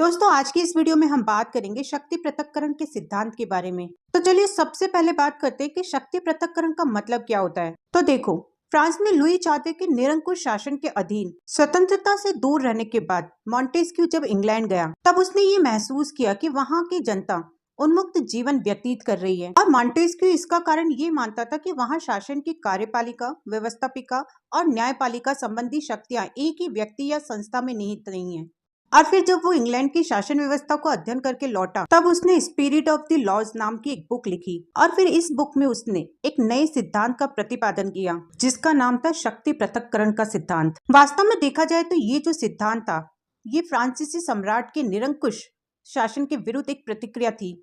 दोस्तों आज की इस वीडियो में हम बात करेंगे शक्ति पृथक्करण के सिद्धांत के बारे में। तो चलिए सबसे पहले बात करते हैं कि शक्ति पृथक्करण का मतलब क्या होता है। तो देखो, फ्रांस में लुई चौथे के निरंकुश शासन के अधीन स्वतंत्रता से दूर रहने के बाद मॉन्टेस्क्यू जब इंग्लैंड गया तब उसने ये महसूस किया कि वहाँ की जनता उन्मुक्त जीवन व्यतीत कर रही है। और मॉन्टेस्क्यू इसका कारण ये मानता था कि वहाँ शासन की कार्यपालिका, व्यवस्थापिका और न्यायपालिका संबंधी शक्तियाँ एक ही व्यक्ति या संस्था में निहित नहीं है। और फिर जब वो इंग्लैंड की शासन व्यवस्था को अध्ययन करके लौटा तब उसने स्पिरिट ऑफ द लॉज नाम की एक बुक लिखी और फिर इस बुक में उसने एक नए सिद्धांत का प्रतिपादन किया जिसका नाम था शक्ति पृथक्करण का सिद्धांत। वास्तव में देखा जाए तो ये जो सिद्धांत था ये फ्रांसीसी सम्राट के निरंकुश शासन के विरुद्ध एक प्रतिक्रिया थी,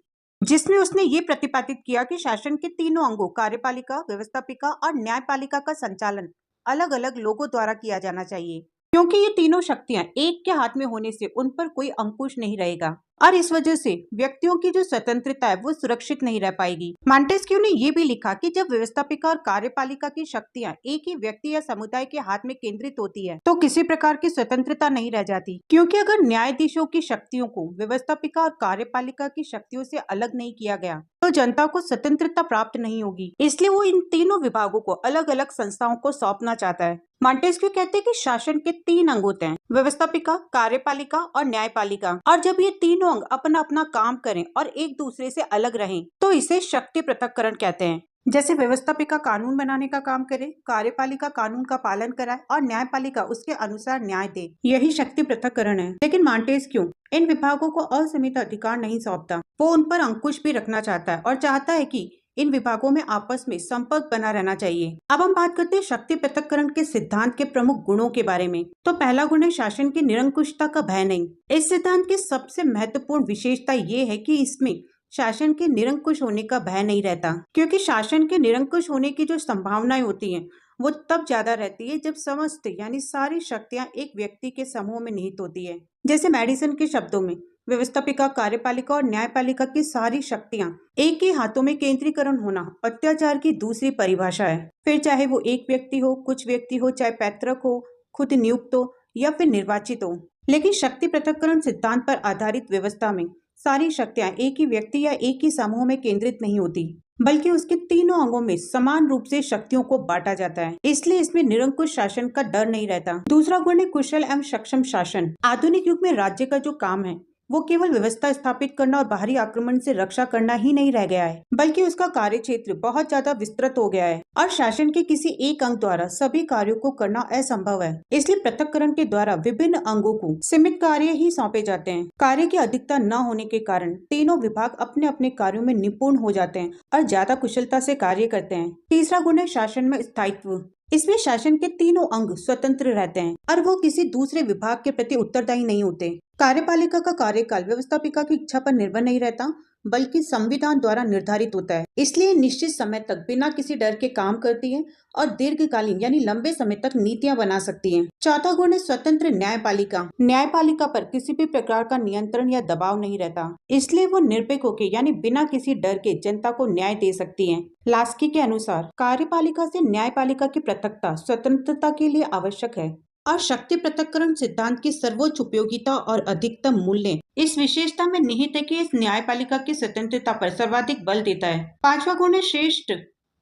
जिसमें उसने ये प्रतिपादित किया कि शासन के तीनों अंगों कार्यपालिका, व्यवस्थापिका और न्यायपालिका का संचालन अलग अलग लोगों द्वारा किया जाना चाहिए, क्योंकि ये तीनों शक्तियां एक के हाथ में होने से उन पर कोई अंकुश नहीं रहेगा और इस वजह से व्यक्तियों की जो स्वतंत्रता है वो सुरक्षित नहीं रह पाएगी। मॉन्टेस्क्यू ने ये भी लिखा कि जब व्यवस्थापिका और कार्यपालिका की शक्तियां एक ही व्यक्ति या समुदाय के हाथ में केंद्रित होती है तो किसी प्रकार की स्वतंत्रता नहीं रह जाती, क्योंकि अगर न्यायाधीशों की शक्तियों को व्यवस्थापिका और कार्यपालिका की शक्तियों से अलग नहीं किया गया तो जनता को स्वतंत्रता प्राप्त नहीं होगी। इसलिए वो इन तीनों विभागों को अलग अलग संस्थाओं को सौंपना चाहता है। मॉन्टेस्क्यू कहते हैं कि शासन के तीन अंग होते हैं, व्यवस्थापिका, कार्यपालिका और न्यायपालिका, और जब ये तीनों अंग अपना अपना काम करें और एक दूसरे से अलग रहें तो इसे शक्ति पृथक्करण कहते हैं। जैसे व्यवस्थापिका कानून बनाने का काम करे, कार्यपालिका कानून का पालन कराए और न्यायपालिका उसके अनुसार न्याय दे, यही शक्ति पृथक्करण है। लेकिन मॉन्टेस्क्यू इन विभागों को असीमित अधिकार नहीं सौंपता, वो उन पर अंकुश भी रखना चाहता है और चाहता है कि इन विभागों में आपस में संपर्क बना रहना चाहिए। अब हम बात करते हैं शक्ति पृथक्करण के सिद्धांत के प्रमुख गुणों के बारे में। तो पहला गुण है शासन की निरंकुशता का भय नहीं। इस सिद्धांत की सबसे महत्वपूर्ण विशेषता ये है कि इसमें शासन के निरंकुश होने का भय नहीं रहता, क्योंकि शासन के निरंकुश होने की जो संभावनाएं होती हैं वो तब ज्यादा रहती है जब समस्त यानी सारी शक्तियां एक व्यक्ति के समूह में निहित होती है। जैसे मेडिसन के शब्दों में व्यवस्थापिका, कार्यपालिका और न्यायपालिका की सारी शक्तियां एक ही हाथों में केंद्रीकरण होना अत्याचार की दूसरी परिभाषा है। फिर चाहे वो एक व्यक्ति हो, कुछ व्यक्ति हो, चाहे पैतृक हो, खुद नियुक्त हो या फिर निर्वाचित हो। लेकिन शक्ति पृथक्करण सिद्धांत पर आधारित व्यवस्था में सारी शक्तियां एक ही व्यक्ति या एक ही समूह में केंद्रित नहीं होती, बल्कि उसके तीनों अंगों में समान रूप से शक्तियों को बांटा जाता है। इसलिए इसमें निरंकुश शासन का डर नहीं रहता। दूसरा गुण है कुशल एवं सक्षम शासन। आधुनिक युग में राज्य का जो काम है वो केवल व्यवस्था स्थापित करना और बाहरी आक्रमण से रक्षा करना ही नहीं रह गया है, बल्कि उसका कार्य क्षेत्र बहुत ज्यादा विस्तृत हो गया है और शासन के किसी एक अंग द्वारा सभी कार्यों को करना असंभव है। इसलिए पृथक्करण के द्वारा विभिन्न अंगों को सीमित कार्य ही सौंपे जाते हैं। कार्य की अधिकता न होने के कारण तीनों विभाग अपने अपने कार्यों में निपुण हो जाते हैं और ज्यादा कुशलता से कार्य करते हैं। तीसरा गुण है शासन में स्थायित्व। इसमें शासन के तीनों अंग स्वतंत्र रहते हैं और वो किसी दूसरे विभाग के प्रति उत्तरदायी नहीं होते। कार्यपालिका का कार्यकाल व्यवस्थापिका की इच्छा पर निर्भर नहीं रहता, बल्कि संविधान द्वारा निर्धारित होता है। इसलिए निश्चित समय तक बिना किसी डर के काम करती है और दीर्घकालीन यानी लंबे समय तक नीतियां बना सकती है। चौथा गुण है स्वतंत्र न्यायपालिका। न्यायपालिका पर किसी भी प्रकार का नियंत्रण या दबाव नहीं रहता, इसलिए वो निर्भीक होकर यानी बिना किसी डर के जनता को न्याय दे सकती है। लास्की के अनुसार कार्यपालिका से न्यायपालिका की पृथकता स्वतंत्रता के लिए आवश्यक है और शक्ति पृथक्करण सिद्धांत की सर्वोच्च उपयोगिता और अधिकतम मूल्य इस विशेषता में निहित है कि इस न्यायपालिका की स्वतंत्रता पर सर्वाधिक बल देता है। पांचवा गुण है श्रेष्ठ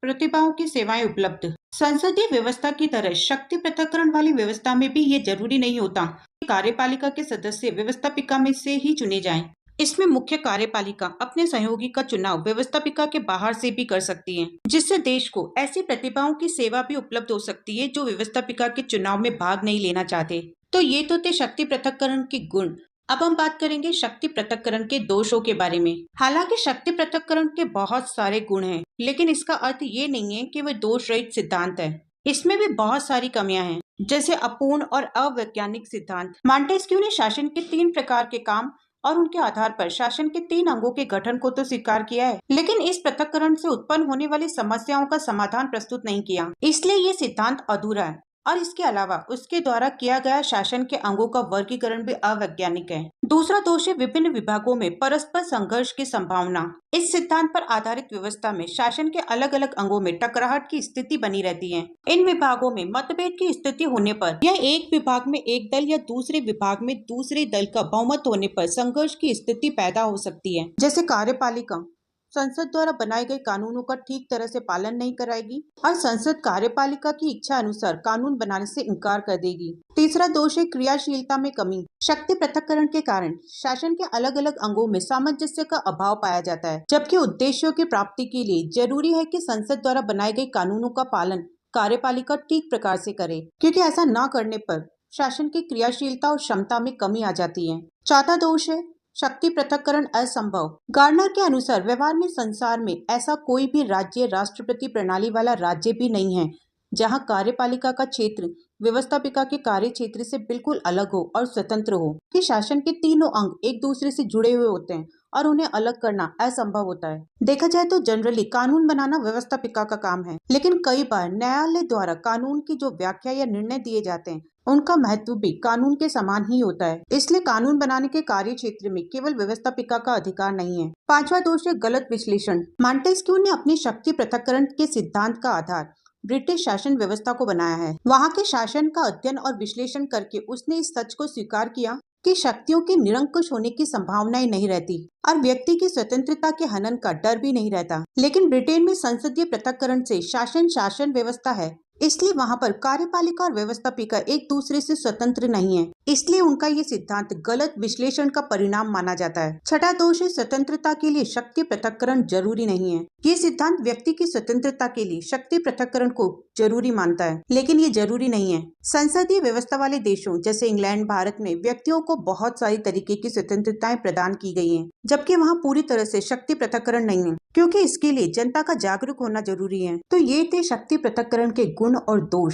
प्रतिभाओं की सेवाएं उपलब्ध। संसदीय व्यवस्था की तरह शक्ति पृथक्करण वाली व्यवस्था में भी ये जरूरी नहीं होता कि कार्यपालिका के सदस्य व्यवस्थापिका में से ही चुने जाएं। इसमें मुख्य कार्यपालिका अपने सहयोगी का चुनाव व्यवस्थापिका के बाहर से भी कर सकती है, जिससे देश को ऐसी प्रतिभाओं की सेवा भी उपलब्ध हो सकती है जो व्यवस्थापिका के चुनाव में भाग नहीं लेना चाहते। तो ये तो थे शक्ति पृथक्करण के गुण। अब हम बात करेंगे शक्ति पृथक्करण के दोषों के बारे में। हालांकि शक्ति पृथक्करण के बहुत सारे गुण हैं, लेकिन इसका अर्थ ये नहीं है कि वह दोष रहित सिद्धांत है। इसमें भी बहुत सारी कमियां हैं, जैसे अपूर्ण और अवैज्ञानिक सिद्धांत। मॉन्टेस्क्यू ने शासन के 3 प्रकार के काम और उनके आधार पर शासन के 3 अंगों के गठन को तो स्वीकार किया है, लेकिन इस पृथक्करण से उत्पन्न होने वाली समस्याओं का समाधान प्रस्तुत नहीं किया। इसलिए ये सिद्धांत अधूरा है और इसके अलावा उसके द्वारा किया गया शासन के अंगों का वर्गीकरण भी अवैज्ञानिक है। दूसरा दोष है विभिन्न विभागों में परस्पर संघर्ष की संभावना। इस सिद्धांत पर आधारित व्यवस्था में शासन के अलग अलग अंगों में टकराहट की स्थिति बनी रहती है। इन विभागों में मतभेद की स्थिति होने पर या एक विभाग में एक दल या दूसरे विभाग में दूसरे दल का बहुमत होने पर संघर्ष की स्थिति पैदा हो सकती है। जैसे कार्यपालिका संसद द्वारा बनाए गए कानूनों का ठीक तरह से पालन नहीं कराएगी और संसद कार्यपालिका की इच्छा अनुसार कानून बनाने से इनकार कर देगी। तीसरा दोष है क्रियाशीलता में कमी। शक्ति पृथक्करण के कारण शासन के अलग अलग अंगों में सामंजस्य का अभाव पाया जाता है, जबकि उद्देश्यों की प्राप्ति के लिए जरूरी है कि संसद द्वारा बनाए गए कानूनों का पालन कार्यपालिका ठीक प्रकार से करे, क्योंकि ऐसा न करने पर शासन की क्रियाशीलता और क्षमता में कमी आ जाती है। चौथा दोष है शक्ति पृथक्करण असंभव। गार्डनर के अनुसार व्यवहार में संसार में ऐसा कोई भी राज्य राष्ट्रपति प्रणाली वाला राज्य भी नहीं है जहां कार्यपालिका का क्षेत्र व्यवस्थापिका के कार्य क्षेत्र से बिल्कुल अलग हो और स्वतंत्र हो, कि शासन के तीनों अंग एक दूसरे से जुड़े हुए होते हैं और उन्हें अलग करना असंभव होता है। देखा जाए तो जनरली कानून बनाना व्यवस्थापिका का काम है, लेकिन कई बार न्यायालय द्वारा कानून की जो व्याख्या या निर्णय दिए जाते हैं उनका महत्व भी कानून के समान ही होता है। इसलिए कानून बनाने के कार्य क्षेत्र में केवल व्यवस्थापिका का अधिकार नहीं है। पांचवा दोष है गलत विश्लेषण। मॉन्टेस्क्यू ने अपनी शक्ति पृथक्करण के सिद्धांत का आधार ब्रिटिश शासन व्यवस्था को बनाया है। वहाँ के शासन का अध्ययन और विश्लेषण करके उसने इस सच को स्वीकार किया कि शक्तियों के निरंकुश होने की संभावनाएं नहीं रहती और व्यक्ति की स्वतंत्रता के हनन का डर भी नहीं रहता। लेकिन ब्रिटेन में संसदीय पृथक्करण से शासन व्यवस्था है, इसलिए वहाँ पर कार्यपालिका और व्यवस्थापिका एक दूसरे से स्वतंत्र नहीं है, इसलिए उनका ये सिद्धांत गलत विश्लेषण का परिणाम माना जाता है। छठा दोष है स्वतंत्रता के लिए शक्ति पृथक्करण जरूरी नहीं है। ये सिद्धांत व्यक्ति की स्वतंत्रता के लिए शक्ति पृथक्करण को जरूरी मानता है, लेकिन ये जरूरी नहीं है। संसदीय व्यवस्था वाले देशों जैसे इंग्लैंड, भारत में व्यक्तियों को बहुत सारी तरीके की स्वतंत्रताएं प्रदान की गई हैं, जबकि वहाँ पूरी तरह से शक्ति पृथक्करण नहीं है, क्योंकि इसके लिए जनता का जागरूक होना जरूरी है। तो ये थे शक्ति पृथक्करण के गुण और दोष।